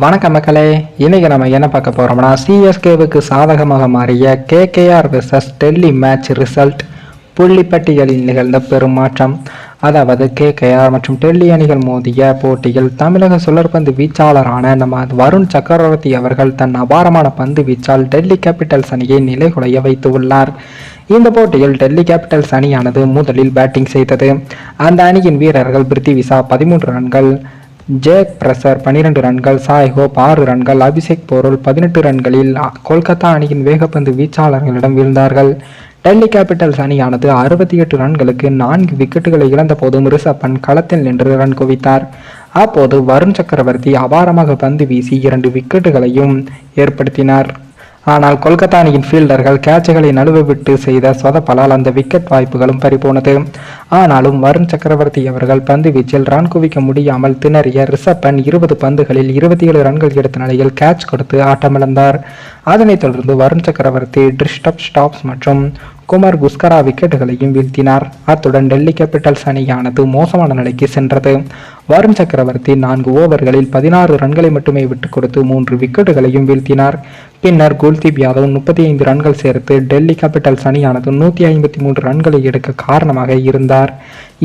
வணக்கம் மக்களே. இன்னைக்கு நம்ம என்ன பார்க்க போறோம்னா, சிஎஸ்கேவுக்கு சாதகமாக மாறிய KKR versus Delhi match result, புள்ளிப்பட்டியலில் நிகழ்ந்த பெரும் மாற்றம். அதாவது கேகேஆர் மற்றும் டெல்லி அணிகள் மோதிய போட்டியில் தமிழக சுழற்பந்து வீச்சாளரான நம்ம வருண் சக்கரவர்த்தி அவர்கள் தன் அபாரமான பந்து வீச்சால் டெல்லி கேபிட்டல்ஸ் அணியை நிலைகுலைய வைத்து உள்ளார். இந்த போட்டியில் டெல்லி கேபிட்டல்ஸ் அணியானது முதலில் பேட்டிங் செய்தது. அந்த அணியின் வீரர்கள் பிருத்திவிஷா 13 ரன்கள், ஜேக் பிரசர் 12 ரன்கள், சாய் ஹோப் 6 ரன்கள், அபிஷேக் போரல் 18 ரன்களில் கொல்கத்தா அணியின் வேகப்பந்து வீச்சாளர்களிடம் வீழ்ந்தார்கள். டெல்லி கேபிட்டல்ஸ் அணியானது 68 ரன்களுக்கு 4 விக்கெட்டுகளை இழந்த போதும் ரிஷப் பண்ட் களத்தில் நின்று ரன் குவித்தார். அப்போது வருண் சக்கரவர்த்தி அபாரமாக பந்து வீசி 2 விக்கெட்டுகளையும் ஏற்படுத்தினார். ஆனால் கொல்கத்தா அணியின் ஃபீல்டர்கள் கேட்சுகளை நழுவ விட்டு செய்த சொதப்பலால் அந்த விக்கெட் வாய்ப்புகளும் பறிபோனது. ஆனாலும் வருண் சக்கரவர்த்தி அவர்கள் பந்து வீச்சில் ரன் குவிக்க முடியாமல் திணறிய ரிஷப் பண்ட் 20 பந்துகளில் 27 ரன்கள் எடுத்த நிலையில் கேட்ச் கொடுத்து ஆட்டமிழந்தார். அதனைத் தொடர்ந்து வருண் சக்கரவர்த்தி டிரிஸ்டப் ஸ்டாப்ஸ் மற்றும் குமார் குஸ்கரா விக்கெட்டுகளையும் வீழ்த்தினார். அத்துடன் டெல்லி கேபிட்டல்ஸ் அணியானது மோசமான நிலைக்கு சென்றது. வருண் சக்கரவர்த்தி 4 ஓவர்களில் 16 ரன்களை மட்டுமே விட்டுக் கொடுத்து 3 விக்கெட்டுகளையும் வீழ்த்தினார். பின்னர் குல்தீப் யாதவ் 35 ரன்கள் சேர்த்து டெல்லி கேபிட்டல்ஸ் அணியானது 153 ரன்களை எடுக்க காரணமாக இருந்தார்.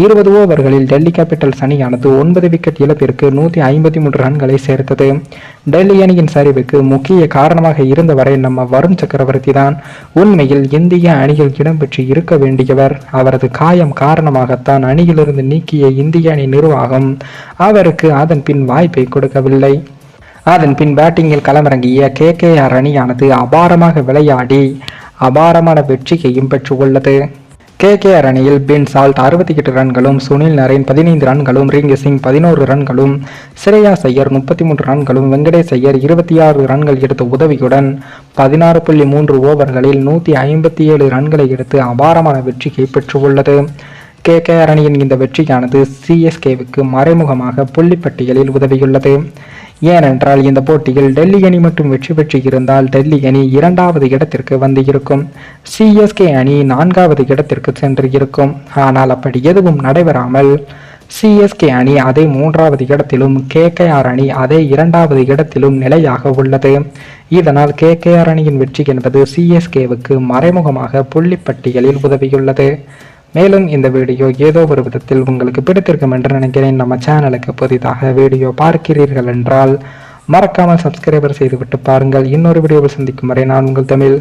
20 ஓவர்களில் டெல்லி கேபிட்டல்ஸ் அணியானது 9 விக்கெட் இழப்பிற்கு 153 ரன்களை சேர்த்தது. டெல்லி அணியின் சரிவுக்கு முக்கிய காரணமாக இருந்தவரை நம்ம வருண் சக்கரவர்த்தி தான். உண்மையில் இந்திய அணியில் இடம்பெற்று இருக்க வேண்டியவர். அவரது காயம் காரணமாகத்தான் அணியிலிருந்து நீக்கிய இந்திய அணி நிர்வாகம் அவருக்கு அதன் பின் வாய்ப்பை கொடுக்கவில்லை. அதன் பின் பேட்டிங்கில் களமிறங்கிய கேகேஆர் அணியானது அபாரமாக விளையாடி அபாரமான வெற்றியையும் பெற்றுள்ளது. கேகேஆர் அணியில் பென் சால்ட் 68 ரன்களும், சுனில் நரேன் 15 ரன்களும், ரிங்கு சிங் 11 ரன்களும், ஸ்ரேயாஸ் ஐயர் 33 ரன்களும், வெங்கடேஷ் ஐயர் 26 ரன்கள் எடுத்த உதவியுடன் 16.3 ஓவர்களில் 157 ரன்களை எடுத்து அபாரமான வெற்றியை பெற்றுள்ளது. கேகேஆர் அணியின் இந்த வெற்றியானது சிஎஸ்கேவுக்கு மறைமுகமாக புள்ளிப்பட்டியலில் உதவியுள்ளது. ஏனென்றால் இந்த போட்டியில் டெல்லி அணி மட்டும் வெற்றி பெற்று இருந்தால் டெல்லி அணி 2வது இடத்திற்கு வந்து இருக்கும், சிஎஸ்கே அணி 4வது இடத்திற்கு சென்று இருக்கும். ஆனால் அப்படி எதுவும் நடைபெறாமல் சிஎஸ்கே அணி அதே 3வது இடத்திலும், கேகேஆர் அணி அதே 2வது இடத்திலும் நிலையாக உள்ளது. இதனால் கேகேஆர் அணியின் வெற்றி என்பது சிஎஸ்கேவுக்கு மறைமுகமாக புள்ளிப்பட்டியலில் உதவியுள்ளது. மேலும் இந்த வீடியோ ஏதோ ஒரு விதத்தில் உங்களுக்கு பிடித்திருக்கும் என்று நினைக்கிறேன். நம்ம சேனலுக்கு புதிதாக வீடியோ பார்க்கிறீர்கள் என்றால் மறக்காமல் சப்ஸ்கிரைபர் செய்துவிட்டு பாருங்கள். இன்னொரு வீடியோவில் சந்திக்கும் வரை நான் உங்கள் தமிழ்.